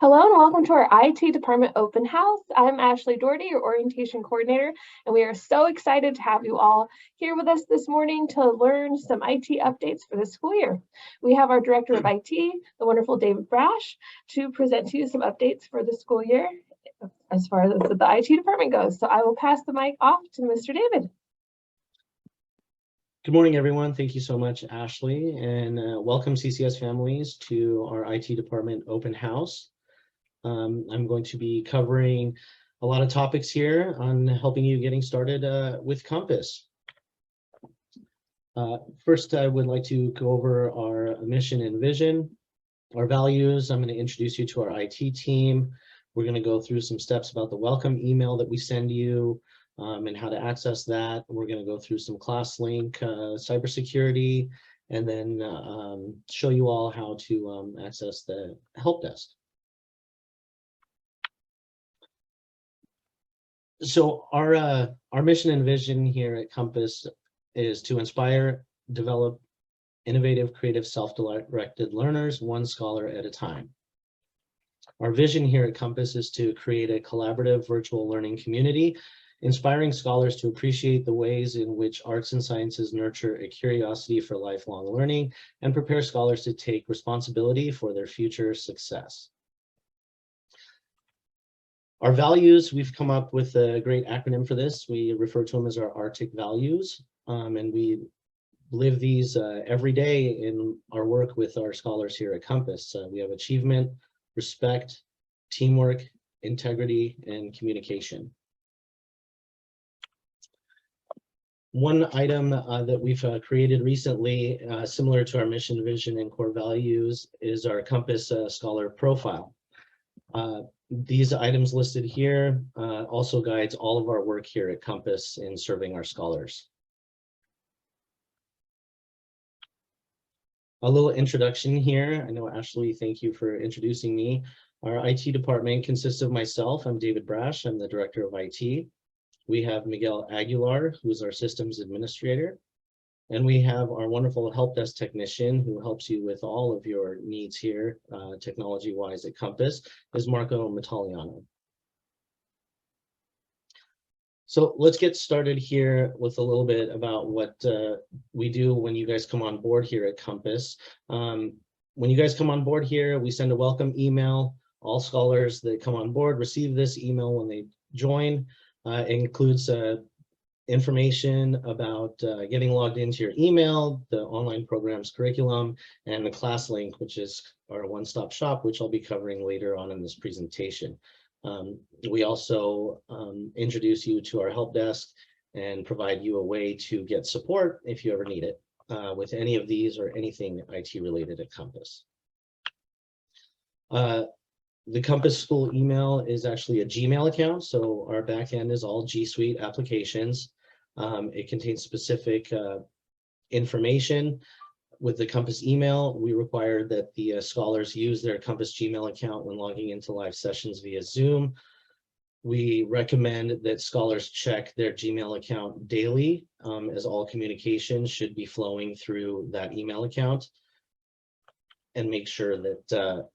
Hello and welcome to our IT Department Open House. I'm Ashley Doherty, your Orientation Coordinator, and we are so excited to have you all here with us this morning to learn some IT updates for the school year. We have our Director of IT, the wonderful David Brash, to present to you some updates for the school year as far as the IT Department goes. So I will pass the mic off to Mr. David. Good morning, everyone. Thank you so much, Ashley, and welcome CCS families to our IT Department Open House. I'm going to be covering a lot of topics here on helping you getting started with Compass. First, I would like to go over our mission and vision, our values. I'm going to introduce you to our IT team. We're going to go through some steps about the welcome email that we send you and how to access that. We're going to go through some ClassLink cybersecurity, and then show you all how to access the help desk. So our mission and vision here at Compass is to inspire, develop innovative, creative, self-directed learners, one scholar at a time. Our vision here at Compass is to create a collaborative virtual learning community, inspiring scholars to appreciate the ways in which arts and sciences nurture a curiosity for lifelong learning and prepare scholars to take responsibility for their future success. Our values, we've come up with a great acronym for this. We refer to them as our Arctic values, and we live these every day in our work with our scholars here at Compass. We have achievement, respect, teamwork, integrity, and communication. One item that we've created recently, similar to our mission, vision, and core values, is our Compass Scholar Profile. These items listed here also guides all of our work here at Compass in serving our scholars. A little introduction here. I know, Ashley, thank you for introducing me. Our IT department consists of myself. I'm David Brash. I'm the Director of IT. We have Miguel Aguilar, who is our Systems Administrator. And we have our wonderful help desk technician who helps you with all of your needs here, technology-wise at Compass, is Marco Metaliano. So let's get started here with a little bit about what we do when you guys come on board here at Compass. When you guys come on board here, we send a welcome email. All scholars that come on board receive this email when they join. It includes information about getting logged into your email, the online program's curriculum, and the ClassLink, which is our one-stop shop, which I'll be covering later on in this presentation. We also introduce you to our help desk and provide you a way to get support if you ever need it with any of these or anything IT related at Compass. The Compass School email is actually a Gmail account, so our back end is all G Suite applications. It contains specific information. With the Compass email, we require that the scholars use their Compass Gmail account when logging into live sessions via Zoom. We recommend that scholars check their Gmail account daily, as all communication should be flowing through that email account, and make sure that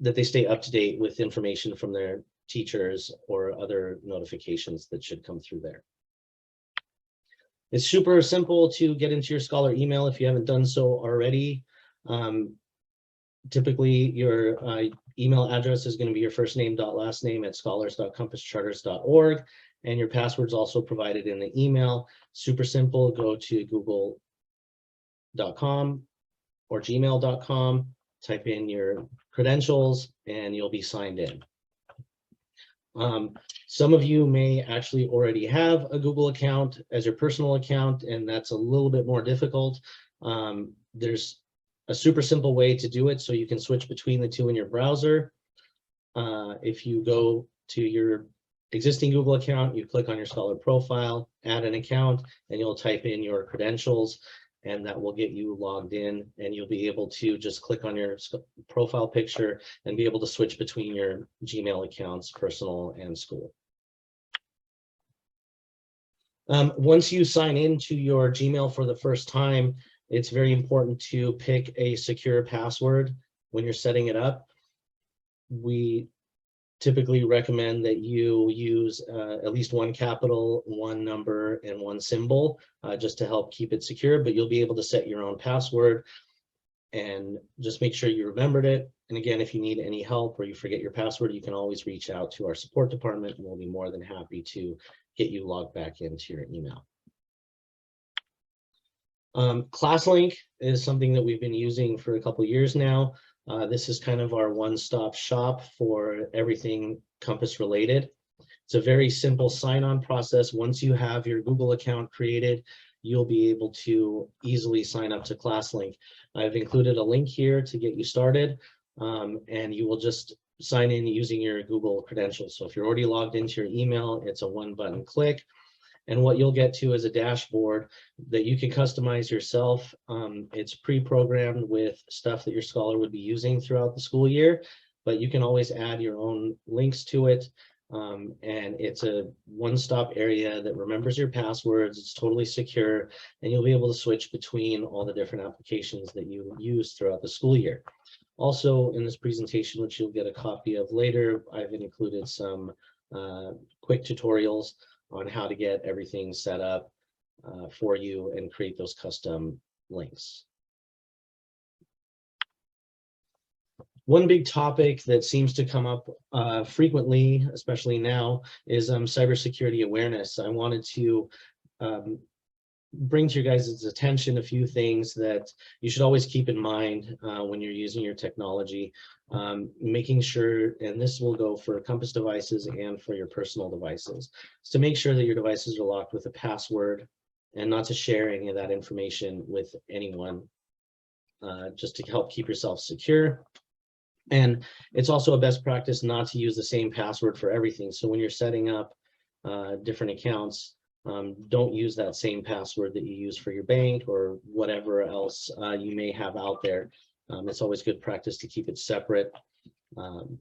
that they stay up to date with information from their teachers or other notifications that should come through there. It's super simple to get into your scholar email if you haven't done so already. Typically, your email address is going to be your first name dot last name at scholars.compasscharters.org, and your password's also provided in the email. Super simple. Go to google.com or gmail.com, type in your credentials, and you'll be signed in. Some of you may actually already have a Google account as your personal account, and that's a little bit more difficult. There's a super simple way to do it, so you can switch between the two in your browser. If you go to your existing Google account, you click on your Scholar profile, add an account, and you'll type in your credentials, and that will get you logged in, and you'll be able to just click on your profile picture and be able to switch between your Gmail accounts, personal and school. Once you sign into your Gmail for the first time, it's very important to pick a secure password when you're setting it up. we typically recommend that you use at least one capital, one number, and one symbol, just to help keep it secure, but you'll be able to set your own password and just make sure you remembered it. And again, if you need any help or you forget your password, you can always reach out to our support department and we'll be more than happy to get you logged back into your email. ClassLink is something that we've been using for a couple of years now. This is kind of our one-stop shop for everything Compass related. It's a very simple sign-on process. Once you have your Google account created, you'll be able to easily sign up to ClassLink. I've included a link here to get you started, and you will just sign in using your Google credentials. So if you're already logged into your email, it's a one-button click. And what you'll get to is a dashboard that you can customize yourself. It's pre-programmed with stuff that your scholar would be using throughout the school year, but you can always add your own links to it. And it's a one-stop area that remembers your passwords. It's totally secure, and you'll be able to switch between all the different applications that you use throughout the school year. Also, in this presentation, which you'll get a copy of later, I've included some quick tutorials on how to get everything set up for you and create those custom links. One big topic that seems to come up frequently, especially now, is cybersecurity awareness. I wanted to bring to your guys' attention a few things that you should always keep in mind when you're using your technology, making sure, and this will go for Compass devices and for your personal devices, is to make sure that your devices are locked with a password and not to share any of that information with anyone, just to help keep yourself secure. And it's also a best practice not to use the same password for everything. So when you're setting up different accounts, don't use that same password that you use for your bank or whatever else you may have out there. It's always good practice to keep it separate. And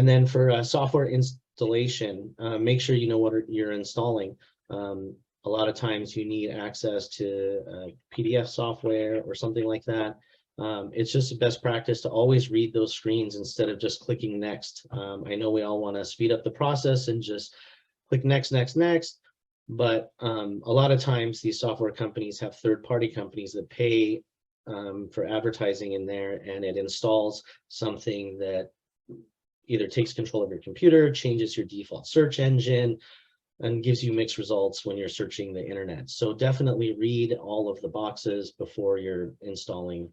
then for software installation, make sure you know what you're installing. A lot of times you need access to PDF software or something like that. It's just a best practice to always read those screens instead of just clicking next. I know we all want to speed up the process and just click next, next, next. But a lot of times these software companies have third-party companies that pay for advertising in there, and it installs something that either takes control of your computer, changes your default search engine, and gives you mixed results when you're searching the internet. So definitely read all of the boxes before you're installing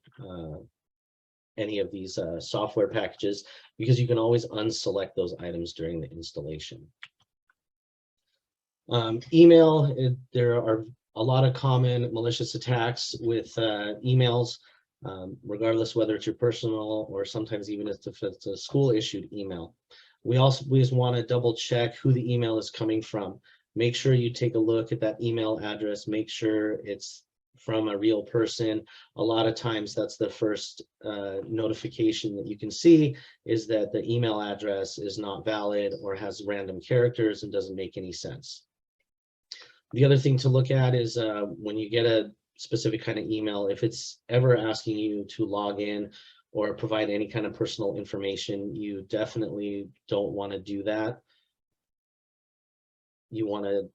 any of these software packages, because you can always unselect those items during the installation. Email, there are a lot of common malicious attacks with emails, regardless whether it's your personal or sometimes even if it's a school issued email. We always want to double check who the email is coming from. Make sure you take a look at that email address, make sure it's from a real person. A lot of times that's the first notification that you can see, is that the email address is not valid or has random characters and doesn't make any sense. The other thing to look at is when you get a specific kind of email, if it's ever asking you to log in or provide any kind of personal information, you definitely don't want to do that. You want to,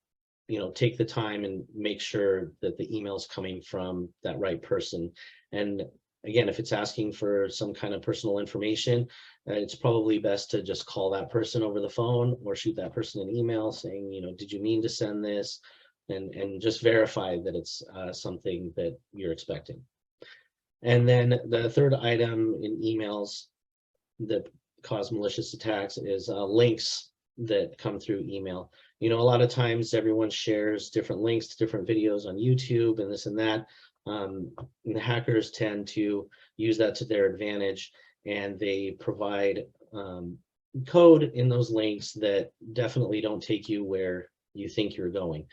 take the time and make sure that the email is coming from that right person. And again, if it's asking for some kind of personal information, it's probably best to just call that person over the phone or shoot that person an email saying, did you mean to send this? And just verify that it's something that you're expecting. And then the third item in emails that cause malicious attacks is links that come through email. A lot of times everyone shares different links to different videos on YouTube and this and that. And the hackers tend to use that to their advantage, and they provide code in those links that definitely don't take you where you think you're going.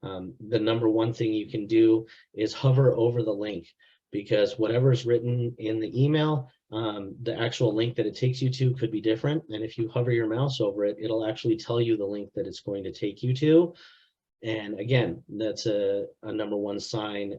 The number one thing you can do is hover over the link, because whatever's written in the email, the actual link that it takes you to could be different. And if you hover your mouse over it, it'll actually tell you the link that it's going to take you to. And again, that's a number one sign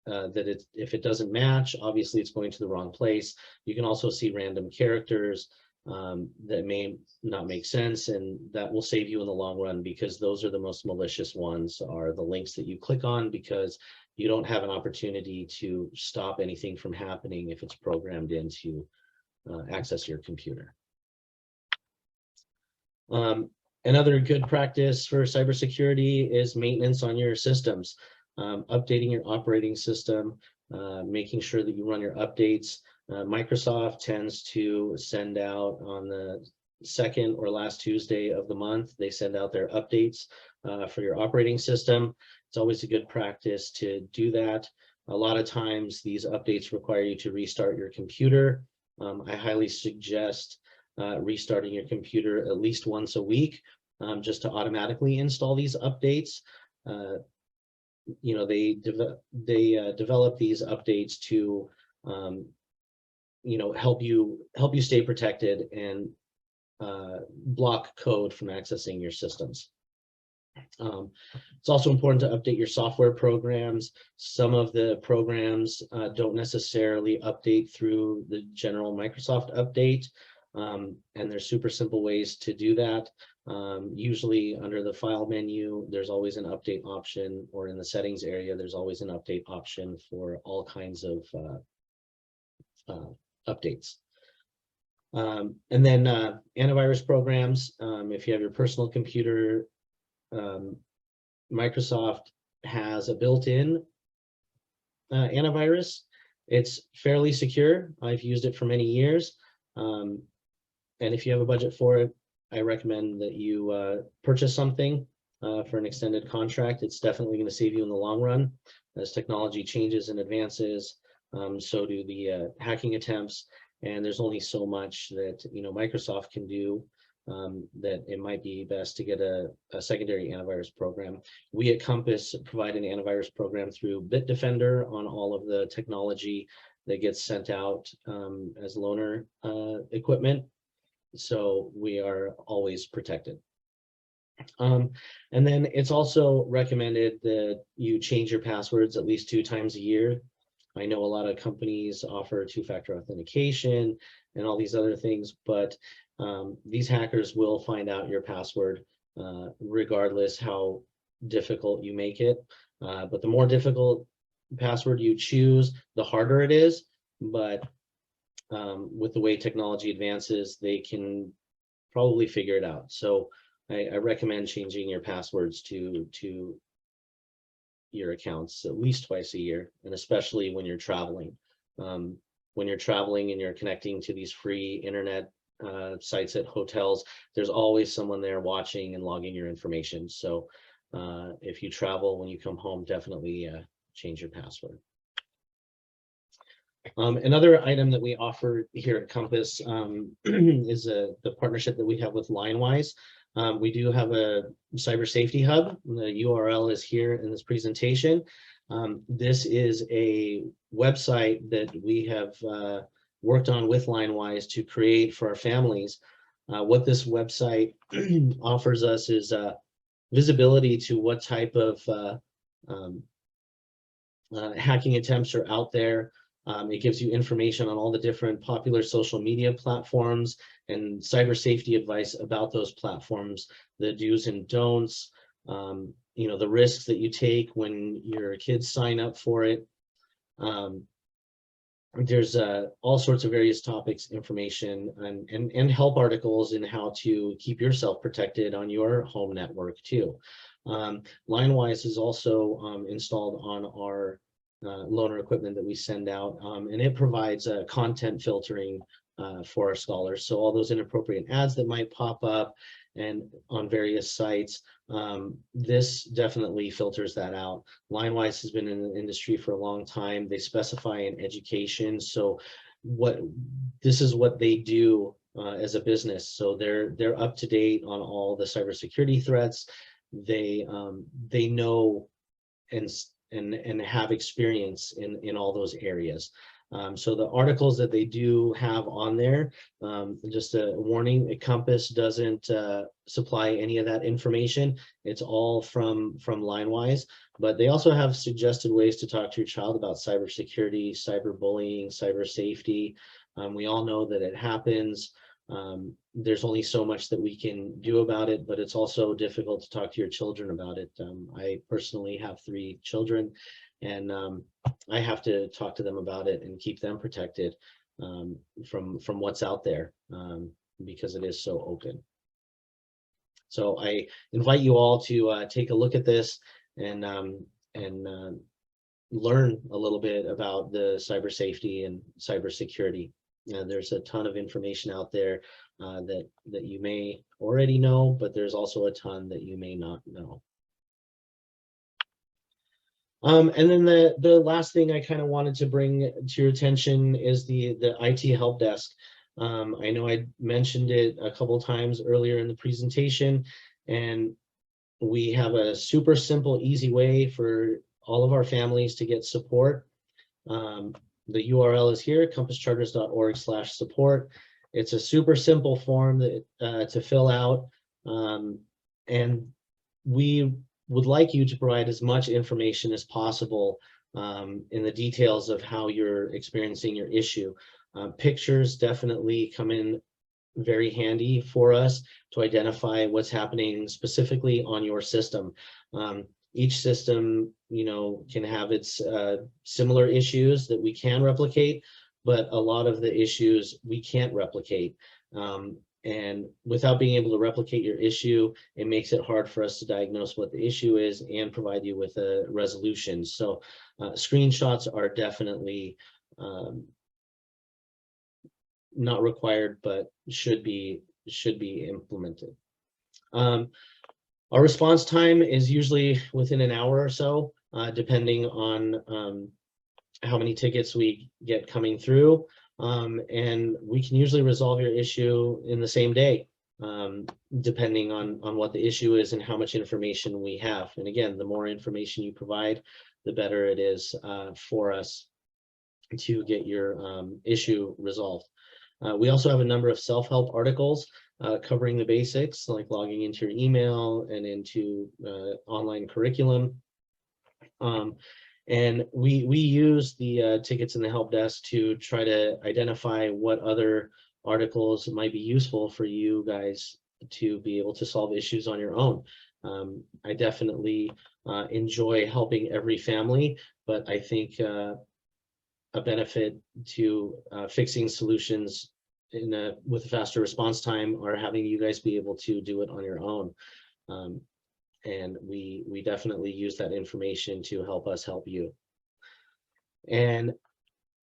that if it doesn't match, obviously it's going to the wrong place. You can also see random characters. that may not make sense, and that will save you in the long run, because those are the most malicious ones, are the links that you click on, because you don't have an opportunity to stop anything from happening if it's programmed in to access your computer. Another good practice for cybersecurity is maintenance on your systems, updating your operating system, making sure that you run your updates. Microsoft tends to send out on the second or last Tuesday of the month, they send out their updates for your operating system. It's always a good practice to do that. A lot of times these updates require you to restart your computer. I highly suggest restarting your computer at least once a week, just to automatically install these updates. You know, they develop these updates to you know, help you stay protected and block code from accessing your systems. It's also important to update your software programs. Some of the programs don't necessarily update through the general Microsoft update, and there's super simple ways to do that. Usually under the file menu, there's always an update option, or in the settings area, there's always an update option for all kinds of updates. And then antivirus programs. If you have your personal computer, Microsoft has a built-in antivirus. It's fairly secure. I've used it for many years. And if you have a budget for it, I recommend that you purchase something for an extended contract. It's definitely going to save you in the long run. As technology changes and advances, so do the hacking attempts. And there's only so much that, you know, Microsoft can do, that it might be best to get a secondary antivirus program. We at Compass provide an antivirus program through Bitdefender on all of the technology that gets sent out as loaner equipment. So we are always protected. And then it's also recommended that you change your passwords at least 2 times a year. I know a lot of companies offer 2-factor authentication and all these other things, but these hackers will find out your password regardless how difficult you make it. But the more difficult password you choose, the harder it is. But with the way technology advances, they can probably figure it out. So I recommend changing your passwords to your accounts at least twice a year, and especially when you're traveling. When you're traveling and you're connecting to these free internet sites at hotels, there's always someone there watching and logging your information. So if you travel, when you come home, definitely change your password. Another item that we offer here at Compass is the partnership that we have with LineWise. We do have a cyber safety hub. The URL is here in this presentation. This is a website that we have worked on with LineWise to create for our families. What this website offers us is visibility to what type of hacking attempts are out there. It gives you information on all the different popular social media platforms and cyber safety advice about those platforms, the do's and don'ts, you know, the risks that you take when your kids sign up for it. There's all sorts of various topics, information, and help articles in how to keep yourself protected on your home network too. LineWise is also installed on our loaner equipment that we send out, and it provides content filtering for our scholars. So all those inappropriate ads that might pop up and on various sites, this definitely filters that out. LineWise has been in the industry for a long time. They specify in education. So this is what they do as a business. So they're up to date on all the cybersecurity threats. They know and have experience in all those areas. So the articles that they do have on there, just a warning, Compass doesn't supply any of that information. It's all from LineWise, but they also have suggested ways to talk to your child about cybersecurity, cyberbullying, cyber safety. We all know that it happens. There's only so much that we can do about it, but it's also difficult to talk to your children about it. I personally have 3 children, and I have to talk to them about it and keep them protected from what's out there, because it is so open. So I invite you all to take a look at this and learn a little bit about the cyber safety and cybersecurity. There's a ton of information out there that you may already know, but there's also a ton that you may not know. And then the last thing I kind of wanted to bring to your attention is the IT help desk. I know I mentioned it a couple times earlier in the presentation, and we have a super simple, easy way for all of our families to get support. The URL is here, compasscharters.org/support. It's a super simple form that to fill out, and we would like you to provide as much information as possible in the details of how you're experiencing your issue. Pictures definitely come in very handy for us to identify what's happening specifically on your system. Each system, can have its similar issues that we can replicate, but a lot of the issues we can't replicate. And without being able to replicate your issue, it makes it hard for us to diagnose what the issue is and provide you with a resolution. So screenshots are definitely not required, but should be implemented. Our response time is usually within an hour or so, depending on how many tickets we get coming through. And we can usually resolve your issue in the same day, depending on what the issue is and how much information we have. And again, the more information you provide, the better it is for us to get your issue resolved. We also have a number of self-help articles covering the basics, like logging into your email and into online curriculum. And we use the tickets in the help desk to try to identify what other articles might be useful for you guys to be able to solve issues on your own. I definitely enjoy helping every family, but I think a benefit to fixing solutions with a faster response time are having you guys be able to do it on your own. And we definitely use that information to help us help you. And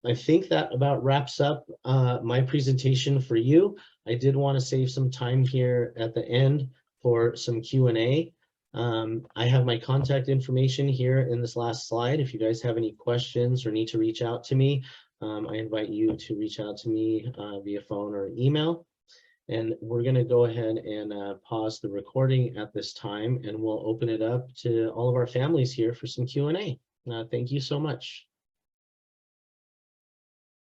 I think that about wraps up my presentation for you. I did want to save some time here at the end for some Q&A. I have my contact information here in this last slide. If you guys have any questions or need to reach out to me, I invite you to reach out to me via phone or email. And we're going to go ahead and pause the recording at this time, and we'll open it up to all of our families here for some Q&A. Thank you so much.